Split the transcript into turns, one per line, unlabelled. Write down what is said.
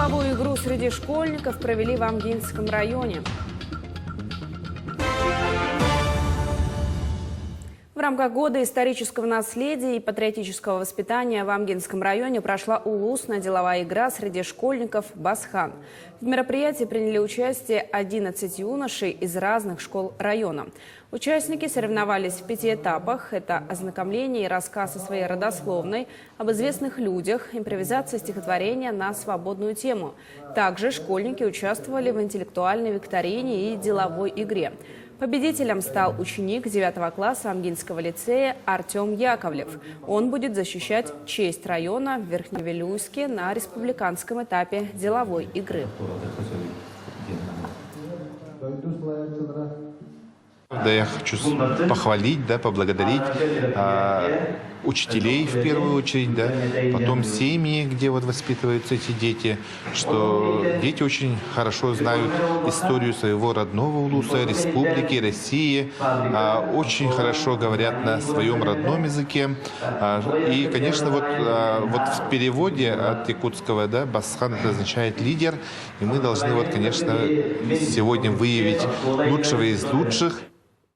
Деловую игру среди школьников провели в Амгинском районе. В рамках года исторического наследия и патриотического воспитания в Амгинском районе прошла улусная деловая игра среди школьников «Басхан». В мероприятии приняли участие 11 юношей из разных школ района. Участники соревновались в 5 этапах. Это ознакомление и рассказ о своей родословной, об известных людях, импровизация стихотворения на свободную тему. Также школьники участвовали в интеллектуальной викторине и деловой игре. Победителем стал ученик 9 класса Амгинского лицея Артем Яковлев. Он будет защищать честь района в Верхневилюйске на республиканском этапе деловой игры.
Да, я хочу похвалить, поблагодарить учителей в первую очередь, потом семьи, где воспитываются эти дети, что дети очень хорошо знают историю своего родного улуса, республики, России, очень хорошо говорят на своем родном языке. И, конечно, вот в переводе от якутского, «Басхан» это означает «лидер», и мы должны, конечно, сегодня выявить лучшего из лучших.